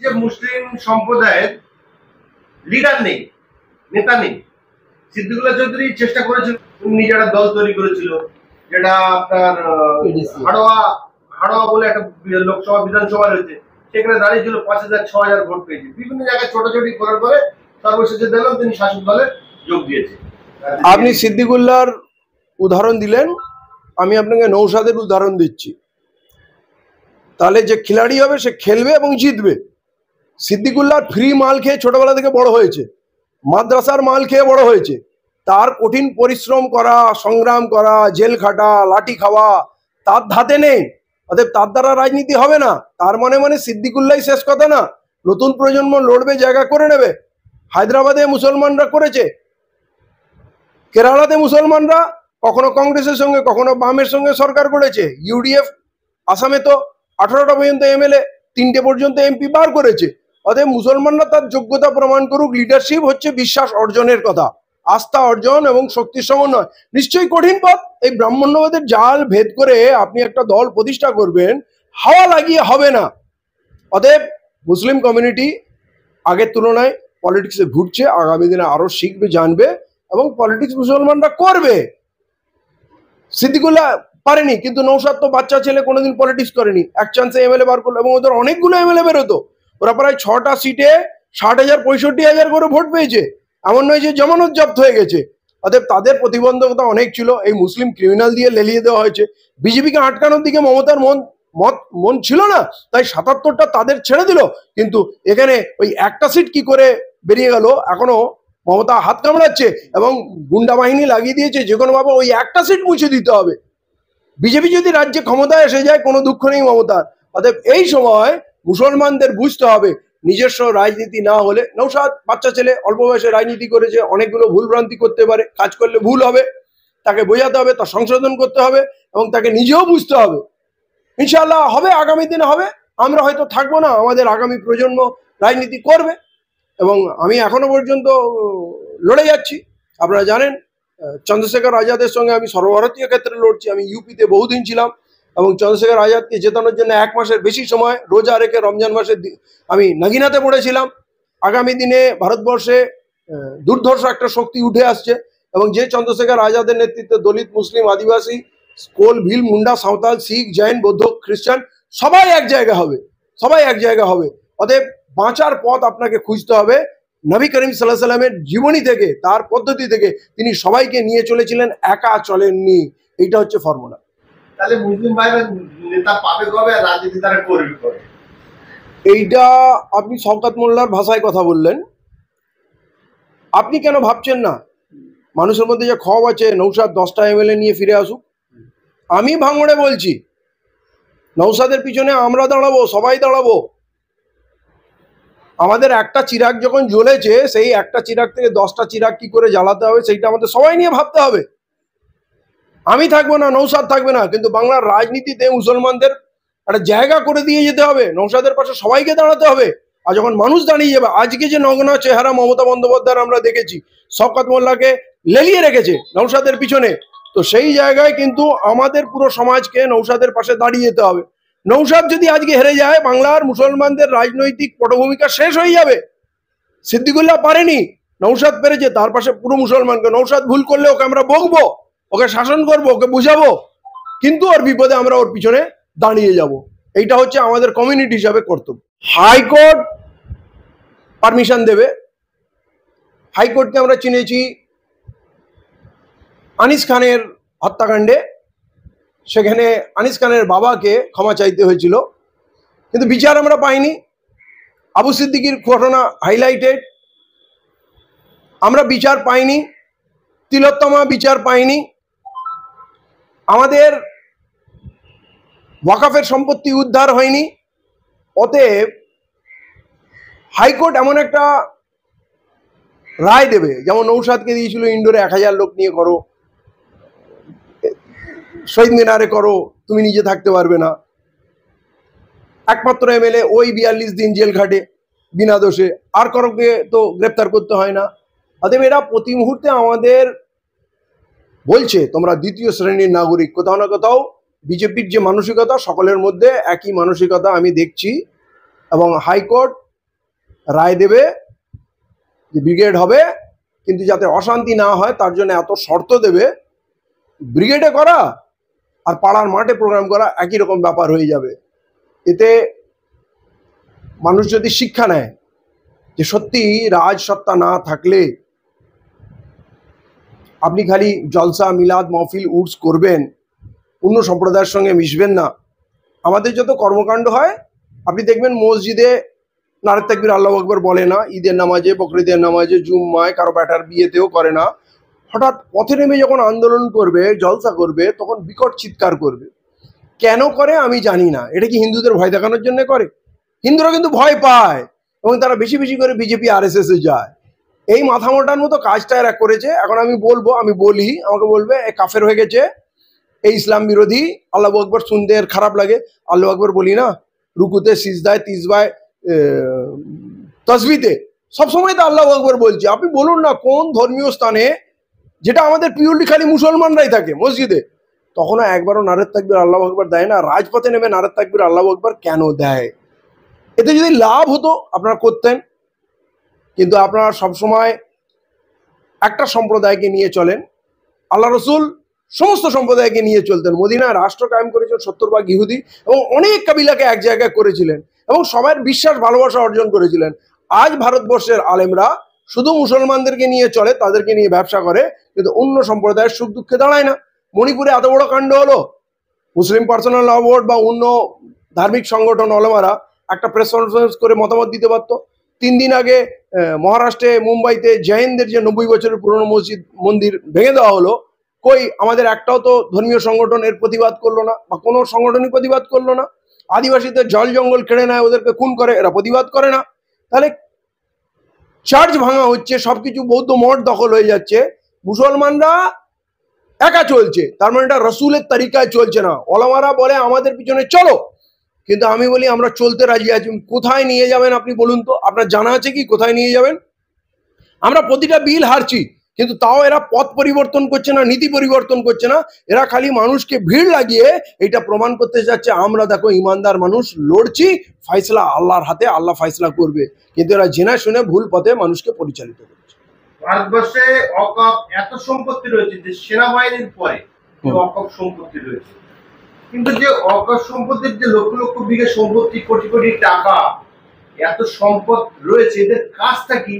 যে মুসলিম সম্প্রদায়ের লিডার নেই, নেতা নেই। সিদ্দিকুল্লাহ চৌধুরী চেষ্টা করেছিল, নিজেরা দল তৈরি করেছিল, যেটা আপনার হাড়োয়া বলে একটা লোকসভা বিধানসভা রয়েছে, সেখানে দাঁড়িয়েছিল 5,000-6,000 ভোট পেয়েছে। বিভিন্ন জায়গায় ছোটাছুটি করার পরে সর্বশেষে দেখলাম তিনি শাসক দলে যোগ দিয়েছে। আপনি সিদ্দিকুল্লাহর উদাহরণ দিলেন, আমি আপনাকে নৌসাদের উদাহরণ দিচ্ছি। তাহলে যে খিলাড়ি হবে সে খেলবে এবং জিতবে। সিদ্দিকুল্লাহ ফ্রি মাল খেয়ে ছোটবেলা থেকে বড় হয়েছে, মাদ্রাসার মাল খেয়ে বড় হয়েছে। তার কঠিন পরিশ্রম করা, সংগ্রাম করা, জেল খাটা, লাঠি খাওয়া তার ধাতে নেই। অতএব তার দ্বারা রাজনীতি হবে না। তার মনে মনে সিদ্দিকুল্লাহ শেষ কথা না, নতুন প্রজন্ম লড়বে, জায়গা করে নেবে। হায়দ্রাবাদে মুসলমানরা করেছে, কেরালাতে মুসলমানরা কখনো কংগ্রেসের সঙ্গে কখনো বামের সঙ্গে সরকার করেছে। ইউডিএফ আসামে তো 18টা পর্যন্ত এমএলএ, 3টে পর্যন্ত এমপি বার করেছে। অতএব মুসলমানরা তার যোগ্যতা প্রমাণ করুক। লিডারশিপ হচ্ছে বিশ্বাস অর্জনের কথা, আস্থা অর্জন এবং শক্তির সমন্বয়। নিশ্চয়ই কঠিন পথ। এই ব্রাহ্মণ্যবাদের জাল ভেদ করে আপনি একটা দল প্রতিষ্ঠা করবেন, হাওয়া লাগিয়ে হবে না। অতএব মুসলিম কমিউনিটি আগের তুলনায় পলিটিক্সে ঘুরছে, আগামী দিনে আরো শিখবে, জানবে এবং পলিটিক্স মুসলমানরা করবে। সিদ্দিকুল্লাহ পারেনি, কিন্তু নৌসাদ তো বাচ্চা ছেলে, কোনোদিন পলিটিক্স করেনি, এক চান্সে এমএলএ বার করলো এবং ওদের অনেকগুলো এমএলএ বেরোতো। ওরা প্রায় 6টা সিটে 60,000 65,000 করে ভোট পেয়েছে। এমন নয় যে জামানত জব্দ হয়ে গেছে। অতএব তাদের প্রতিবন্ধকতা অনেক ছিল। এই মুসলিম ক্রিমিনাল দিয়ে লেলিয়ে দেওয়া হয়েছে। বিজেপিকে আটকানোর দিকে মমতার মন ছিল না, তাই 77টা তাদের ছেড়ে দিল। কিন্তু এখানে ওই একটা সিট কি করে বেরিয়ে গেল, এখনো মমতা হাত কামড়াচ্ছে এবং গুন্ডা বাহিনী লাগিয়ে দিয়েছে যে কোনোভাবে ওই একটা সিট মুছে দিতে হবে। বিজেপি যদি রাজ্যে ক্ষমতায় এসে যায়, কোনো দুঃখ নেই মমতার। অতএব এই সময় মুসলমানদের বুঝতে হবে, নিজস্ব রাজনীতি না হলে। নৌসাদ বাচ্চা ছেলে, অল্প বয়সে রাজনীতি করেছে, অনেকগুলো ভুলভ্রান্তি করতে পারে, কাজ করলে ভুল হবে, তাকে বোঝাতে হবে, তার সংশোধন করতে হবে এবং তাকে নিজেও বুঝতে হবে। ইনশাআল্লাহ হবে, আগামী দিনে হবে। আমরা হয়তো থাকবো না, আমাদের আগামী প্রজন্ম রাজনীতি করবে এবং আমি এখনো পর্যন্ত লড়ে যাচ্ছি। আপনারা জানেন চন্দ্রশেখর আজাদের সঙ্গে আমি সর্বভারতীয় ক্ষেত্রে লড়ছি। আমি ইউপিতে বহুদিন ছিলাম এবং চন্দ্রশেখর আজাদকে জেতানোর জন্য 1 মাসের বেশি সময় রোজা রেখে রমজান মাসে আমি নাগিনাতে পড়েছিলাম। আগামী দিনে ভারতবর্ষে দুর্ধর্ষ একটা শক্তি উঠে আসছে এবং যে চন্দ্রশেখর আজাদের নেতৃত্বে দলিত, মুসলিম, আদিবাসী, কোল, ভিল, মুন্ডা, সাঁওতাল, শিখ, জৈন, বৌদ্ধ, খ্রিস্টান সবাই এক জায়গা হবে, সবাই এক জায়গা হবে। অতএব বাঁচার পথ আপনাকে খুঁজতে হবে। নবী করিম সাল্লাল্লাহু আলাইহি সাল্লামের জীবনী থেকে, তার পদ্ধতি থেকে তিনি সবাইকে নিয়ে চলেছিলেন, একা চলেননি। এইটা হচ্ছে ফর্মুলা। তাহলে মুসলিম ভাইরা নেতা পাবে কবে আর রাজনীতি তারা করবে কবে? এইটা আপনি শওকত মোল্লার ভাষায় কথা বললেন। আপনি কেন ভাবছেন না মানুষের মধ্যে যে ক্ষোভ আছে, নৌসাদ 10টা এমএলএ নিয়ে ফিরে আসুক? আমি ভাঙড়ে বলছি, নৌসাদের পিছনে আমরা দাঁড়াবো, সবাই দাঁড়াবো। আমাদের একটা চিরাগ যখন জ্বলেছে, সেই একটা চিরাগ থেকে 10টা চিরাগ কি করে জ্বালাতে হবে সেইটা আমাদের সবাই নিয়ে ভাবতে হবে। আমি থাকবো না, নৌসাদ থাকবে না, কিন্তু বাংলার রাজনীতিতে মুসলমানদের একটা জায়গা করে দিয়ে যেতে হবে। নৌসাদের পাশে সবাইকে দাঁড়াতে হবে। আর যখন মানুষ দাঁড়িয়ে যাবে, আজকে যে নগ্না চেহারা মমতা বন্দ্যোপাধ্যায় আমরা দেখেছি, শওকত মোল্লাকে লেলিয়ে রেখেছে নৌসাদের পিছনে, তো সেই জায়গায় কিন্তু আমাদের পুরো সমাজকে নৌসাদের পাশে দাঁড়িয়ে যেতে হবে। নৌসাদ যদি আজকে হেরে যায়, বাংলার মুসলমানদের রাজনৈতিক পটভূমিকা শেষ হয়ে যাবে। সিদ্দিকুল্লাহ পারেনি, নৌসাদ পেরেছে, তার পাশে পুরো মুসলমানকে। নৌসাদ ভুল করলে ওকে আমরা বকবো, ওকে শাসন করবো, ওকে বুঝাবো, কিন্তু ওর বিপদে আমরা ওর পিছনে দাঁড়িয়ে যাব। এইটা হচ্ছে আমাদের কমিউনিটি হিসাবে কর্তব্য। হাইকোর্ট পারমিশন দেবে। হাইকোর্টকে আমরা চিনেছি আনিস খানের হত্যাকাণ্ডে, সেখানে আনিস খানের বাবাকে ক্ষমা চাইতে হয়েছিল, কিন্তু বিচার আমরা পাইনি। আবু সিদ্দিকির ঘটনা হাইলাইটেড, আমরা বিচার পাইনি। তিলোত্তমা বিচার পাইনি। আমাদের ওয়াকাফের সম্পত্তি উদ্ধার হয়নি। অতএব হাইকোর্ট এমন একটা রায় দেবে, যেমন নৌসাদকে দিয়েছিল ইন্ডোরে 1000 লোক নিয়ে করো, শহীদ মিনারে করো, তুমি নিজে থাকতে পারবে না। একমাত্র এমএলএ, ওই 42 দিন জেল খাটে বিনা দোষে, আর কারোকে তো গ্রেপ্তার করতে হয় না। অতএব এরা প্রতি মুহূর্তে আমাদের বলছে তোমরা দ্বিতীয় শ্রেণীর নাগরিক। কোথাও না কোথাও বিজেপির যে মানসিকতা, সকলের মধ্যে একই মানসিকতা আমি দেখছি। এবং হাইকোর্ট রায় দেবে যে ব্রিগেড হবে, কিন্তু যাতে অশান্তি না হয় তার জন্য এত শর্ত দেবে। ব্রিগেডে করা আর পাড়ার মাঠে প্রোগ্রাম করা একই রকম ব্যাপার হয়ে যাবে। এতে মানুষ যদি শিক্ষা নেয় যে সত্যি রাজসত্তা না থাকলে আপনি খালি জলসা মিলাদ মহফিল উর্স করবেন, অন্য সম্প্রদায়ের সঙ্গে মিশবেন না। আমাদের যত কর্মকাণ্ড হয় আপনি দেখবেন মসজিদে নারে তাকবীর আল্লাহু আকবার বলে না, ঈদের নামাজে বকরিদের নামাজে জুম্মায় কারো ব্যাটার বিয়েতেও করে না। হঠাৎ পথে নেমে যখন আন্দোলন করবে জলসা করবে তখন বিকট চিৎকার করবে। কেন করে আমি জানি না। এটা কি হিন্দুদের ভয় দেখানোর জন্য করে? হিন্দুরা কিন্তু ভয় পায় এবং তারা বেশি বেশি করে বিজেপি RSS এ যায়। এই মাথা মোটার মতো কাজটা এরা করেছে। এখন আমি বলি আমাকে বলবে এ কাফের হয়ে গেছে, এই ইসলাম বিরোধী, আল্লাহু আকবার শুনতে এর খারাপ লাগে। আল্লাহু আকবার বলি না, রুকুতে সিজদায় তিসবায় তসবিতে সবসময় তো আল্লাহু আকবার বলছি। আপনি বলুন না কোন ধর্মীয় স্থানে, যেটা আমাদের পিওরলি খালি মুসলমানরাই থাকে মসজিদে, তখনও একবারও নারে তাকবীর আল্লাহু আকবার দেয় না। রাজপথে নেমে নারে তাকবীর আল্লাহু আকবার কেন দেয়? এতে যদি লাভ হতো আপনারা করতেন, কিন্তু আপনারা সবসময় একটা সম্প্রদায়কে নিয়ে চলেন। আল্লাহ রসুল সমস্ত সম্প্রদায়কে নিয়ে চলতেন। মদিনায় রাষ্ট্র কায়েম করেছেন 70 ভাগ ইহুদি এবং অনেক কাবিলাকে এক জায়গায় করেছিলেন এবং সবার বিশ্বাস ভালোবাসা অর্জন করেছিলেন। আজ ভারতবর্ষের আলেমরা শুধু মুসলমানদেরকে নিয়ে চলে, তাদেরকে নিয়ে ব্যবসা করে, কিন্তু অন্য সম্প্রদায়ের সুখ দুঃখে দাঁড়ায় না। মণিপুরে এত বড় কাণ্ড হলো, মুসলিম পার্সোনাল ল বোর্ড বা অন্য ধার্মিক সংগঠন ওলামারা একটা প্রেস কনফারেন্স করে মতামত দিতে পারত। 3 দিন আগে মহারাষ্ট্রে মুম্বাইতে জৈনদের যে 90 বছরের পুরনো মন্দির ভেঙে দেওয়া হলো, কই আমাদের একটাও তো ধর্মীয় সংগঠন এর প্রতিবাদ করলো না, বা কোনো সংগঠনই প্রতিবাদ করলো না। আদিবাসীদের জল জঙ্গল কেড়ে নেয়, ওদেরকে খুন করে, এরা প্রতিবাদ করে না। তাহলে চার্চ ভাঙা হচ্ছে, সবকিছু বৌদ্ধ মঠ দখল হয়ে যাচ্ছে, মুসলমানরা একা চলছে, তার মানে এটা রসুলের তরিকায় চলছে না। ওলামারা বলে আমাদের পিছনে চলো, কিন্তু আমি বলি আমরা চলতে রাজি আছি। কোথায় নিয়ে যাবেন আপনি বলুন তো? আপনার জানা আছে কি কোথায় নিয়ে যাবেন? আমরা প্রতিটা বিল হারছি, কিন্তু তাও এরা পথ পরিবর্তন করছে না, নীতি পরিবর্তন করছে না। এরা খালি মানুষকে ভিড় লাগিয়ে এটা প্রমাণ করতে যাচ্ছে আমরা দেখো ইমানদার মানুষ লড়ছি, ফয়সলা আল্লাহর হাতে, আল্লাহ ফয়সলা করবে। কিন্তু এরা জেনে শুনে ভুল পথে মানুষকে পরিচালিত করছে। ভারতবর্ষে অকপ এত সম্পত্তি রয়েছে যে সেনাবাহিনীর পরে অকপ সম্পত্তি রয়েছে, কিন্তু যে অকপ সম্পত্তির যে লক্ষ লক্ষ বিঘা সম্পত্তি, কোটি কোটি টাকা, এত সম্পদ রয়েছে, এদের কাজটা কি?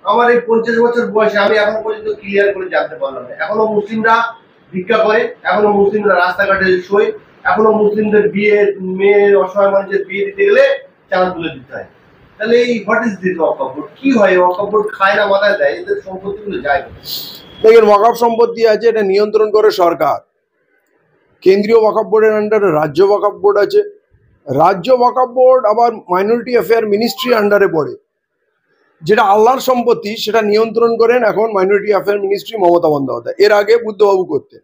আমার এই 50 বছর বয়সে আমি এখন পর্যন্ত ক্লিয়ার করে জানতে পারলাম না। এখনো মুসলিমরা ভিক্ষা করে, এখনো মুসলিমরা রাস্তাঘাটে শোয়, এখনো মুসলিমদের বিয়ে, মেয়ের অসহায় মানুষের বিয়ে দিতে গেলে চাঁদা তুলে দিতে হয়। তাহলে এই what is this Waqf board? কি হয়? ওয়াকফ বোর্ড খায় না মাথায় দেয়? এদের সম্পত্তিগুলো যায় কোথায়? দেখেন, ওয়াকফ সম্পত্তি আছে, এটা নিয়ন্ত্রণ করে সরকার। কেন্দ্রীয় ওয়াকফ বোর্ডের আন্ডারে রাজ্য ওয়াকফ বোর্ড আছে। রাজ্য ওয়াকফ বোর্ড আবার মাইনরিটি অ্যাফেয়ার মিনিস্ট্রি আন্ডারে পড়ে। যেটা আল্লাহর সম্পত্তি সেটা নিয়ন্ত্রণ করেন এখন minority affair ministry Mamata Bandyopadhyay. এর আগে বুদ্ধবাবু করতেন।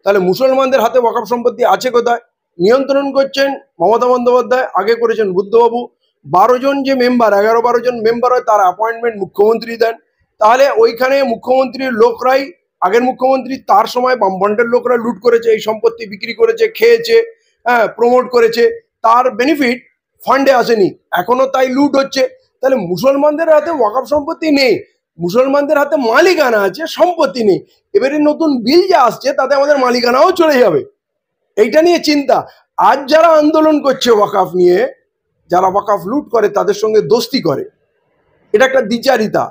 তাহলে মুসলমানদের হাতে ওয়াকফ সম্পত্তি আছে কোথায়? নিয়ন্ত্রণ করছেন মমতা বন্দ্যোপাধ্যায়, আগে করেছেন বুদ্ধবাবু। 12 জন যে মেম্বার, 11-12 জন মেম্বার হয়, তার অ্যাপয়েন্টমেন্ট মুখ্যমন্ত্রী দেন। তাহলে ওইখানে মুখ্যমন্ত্রীর লোকরাই, আগের মুখ্যমন্ত্রী তার সময় বামফ্রন্টের লোকরা লুট করেছে, এই সম্পত্তি বিক্রি করেছে, খেয়েছে, হ্যাঁ, প্রমোট করেছে, তার বেনিফিট ফান্ডে আসেনি, এখনো তাই লুট হচ্ছে। তাহলে মুসলমানদের হাতে ওয়াকফ সম্পত্তি নেই, মুসলমানদের হাতে মালিকানা আছে, সম্পত্তি নেই। এবারে নতুন বিল যা আসছে তাতে আমাদের মালিকানাও চলে যাবে, এইটা নিয়ে চিন্তা। আজ যারা আন্দোলন করছে ওয়াকফ নিয়ে, যারা ওয়াকফ লুট করে তাদের সঙ্গে দোস্তি করে, এটা একটা দ্বিচারিতা,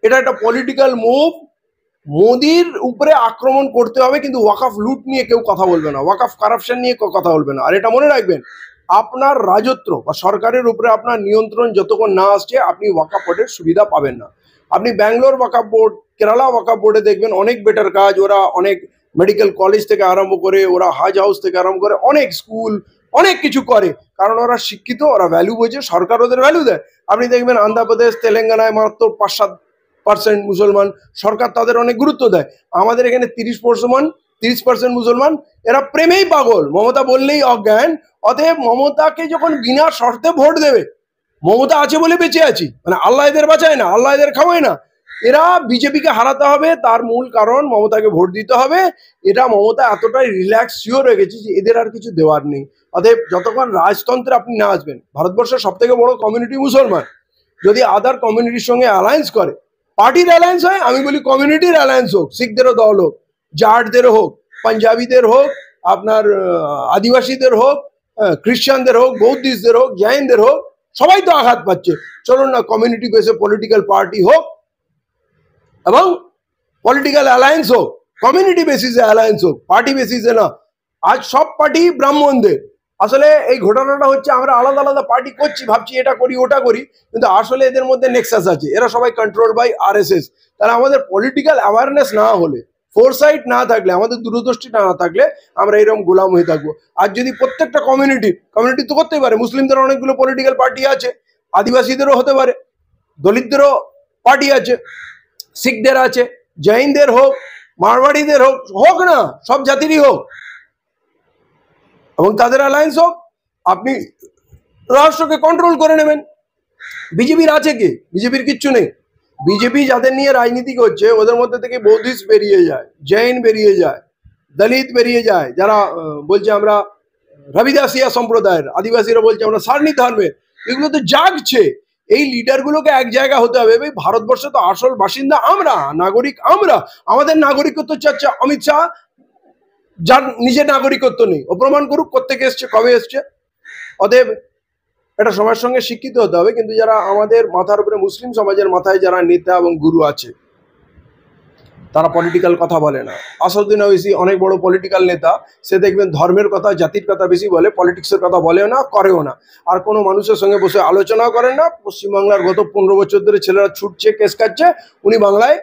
এটা একটা পলিটিক্যাল মুভ। মোদির উপরে আক্রমণ করতে হবে, কিন্তু ওয়াকফ লুট নিয়ে কেউ কথা বলবে না, ওয়াকফ কারাপশন নিয়ে কেউ কথা বলবে না। আর এটা মনে রাখবেন, আপনার রাজত্ব বা সরকারের উপরে আপনার নিয়ন্ত্রণ যতক্ষণ না আসছে আপনি ওয়াকফ বোর্ডের সুবিধা পাবেন না। আপনি ব্যাঙ্গালোর ওয়াকফ বোর্ড, কেরালা ওয়াকফ বোর্ডে দেখবেন অনেক বেটার কাজ। ওরা অনেক মেডিকেল কলেজ থেকে আরম্ভ করে, ওরা হাজ হাউস থেকে আরম্ভ করে অনেক স্কুল, অনেক কিছু করে, কারণ ওরা শিক্ষিত, ওরা ভ্যালু বোঝে, সরকার ওদের ভ্যালু দেয়। আপনি দেখবেন আন্ধ্রপ্রদেশ, তেলেঙ্গানায় মাত্র 5-7% মুসলমান, সরকার তাদের অনেক গুরুত্ব দেয়। আমাদের এখানে 30% মুসলমান, এরা প্রেমেই পাগল, মমতা বললেই অজ্ঞান। অতএব মমতাকে যখন বিনা শর্তে ভোট দেবে, মমতা আছে বলে বেঁচে আছি, মানে আল্লাহ এদের বাঁচায় না, আল্লাহ এদের খাওয়ায় না। এরা বিজেপিকে হারাতে হবে, তার মূল কারণ মমতাকে ভোট দিতে হবে। এটা মমতা এতটাই রিল্যাক্স শিওর হয়ে গেছে যে এদের আর কিছু দেওয়ার নেই। অতএব যতক্ষণ রাজতন্ত্রে আপনি না আসবেন, ভারতবর্ষের সব থেকে বড় কমিউনিটি মুসলমান, যদি আদার কমিউনিটির সঙ্গে অ্যালায়েন্স করে, পার্টির অ্যালায়েন্স হয়, আমি বলি কমিউনিটির অ্যালায়েন্স হোক, শিখদেরও দল হোক, জাটদেরও হোক, পাঞ্জাবিদের হোক, আপনার আদিবাসীদের হোক, খ্রিস্টানদের হোক, বৌদ্ধিস্টদের হোক, জৈনদের হোক, সবাই তো আঘাত পাচ্ছে। চলুন না কমিউনিটি বেসে পলিটিক্যাল পার্টি হোক এবং পলিটিক্যাল অ্যালায়েন্স হোক, কমিউনিটি বেসিসে অ্যালায়েন্স হোক, পার্টি বেসিসে না। আজ সব পার্টি ব্রাহ্মণদের। আসলে এই ঘটনাটা হচ্ছে আমরা আলাদা আলাদা পার্টি করছি, ভাবছি এটা করি ওটা করি, কিন্তু আসলে এদের মধ্যে নেক্সাস আছে। এরা সবাই কন্ট্রোল বাই RSS। তাহলে আমাদের পলিটিক্যাল অ্যাওয়ারনেস না হলে, ফোরসাইট না থাকলে, আমাদের দূরদৃষ্টি না থাকলে আমরা এরকম গোলাম হয়ে থাকবো। আর যদি প্রত্যেকটা কমিউনিটি তো করতেই পারে, মুসলিমদের অনেকগুলো পলিটিক্যাল পার্টি আছে, আদিবাসীদেরও হতে পারে, দলিতদেরও পার্টি আছে, শিখদের আছে, জৈনদের হোক, মারওয়াড়িদের হোক, হোক না, সব জাতিরই হোক, এবং তাদের অ্যালায়েন্স হোক। আপনি রাষ্ট্রকে কন্ট্রোল করে নেবেন। বিজেপির আছে কি? বিজেপির কিচ্ছু নেই। বিজেপি যাদের নিয়ে রাজনীতি করছে ওদের মধ্যে থেকে বৌদ্ধিস্ট বেরিয়ে যায়, জৈন বেরিয়ে যায়, দলিত বেরিয়ে যায়, যারা বলছে আমরা রবিদাসিয়া সম্প্রদায়ের, আদিবাসীরা বলছে আমরা সারনি ধর্মের। এগুলো তো জাগছে। এই লিডারগুলোকে এক জায়গা হতে হবে। ভাই ভারতবর্ষে তো আসল বাসিন্দা আমরা, নাগরিক আমরা। আমাদের নাগরিকত্ব চাচ্ছে অমিত শাহ, যার নিজের নাগরিকত্ব নেই, ও প্রমাণ করুক কোত্থেকে এসছে, কবে এসছে। অতএব এটা সময়ের সঙ্গে শিক্ষিত হতে হবে। কিন্তু যারা আমাদের মাথার উপরে, মুসলিম সমাজের মাথায় যারা নেতা এবং গুরু আছে, তারা পলিটিক্যাল কথা বলে না। আসাদুদ্দিন ওয়াইসি অনেক বড় পলিটিক্যাল নেতা, সে দেখবেন ধর্মের কথা, জাতির কথা বেশি বলে, পলিটিক্সের কথা বলেও না, করেও না। আর কোনো মানুষের সঙ্গে বসে আলোচনাও করেন না। পশ্চিমবাংলার গত 15 বছর ধরে ছেলেরা ছুটছে, কেস কাটছে, উনি বাংলায়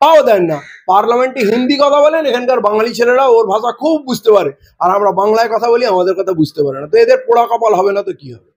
পাও দেন না। পার্লামেন্টে হিন্দি কথা বলেন, এখানকার বাঙালি ছেলেরা ওর ভাষা খুব বুঝতে পারে, আর আমরা বাংলায় কথা বলি, আমাদের কথা বুঝতে পারে না। তো এদের পোড়া কপাল হবে না তো কি হবে?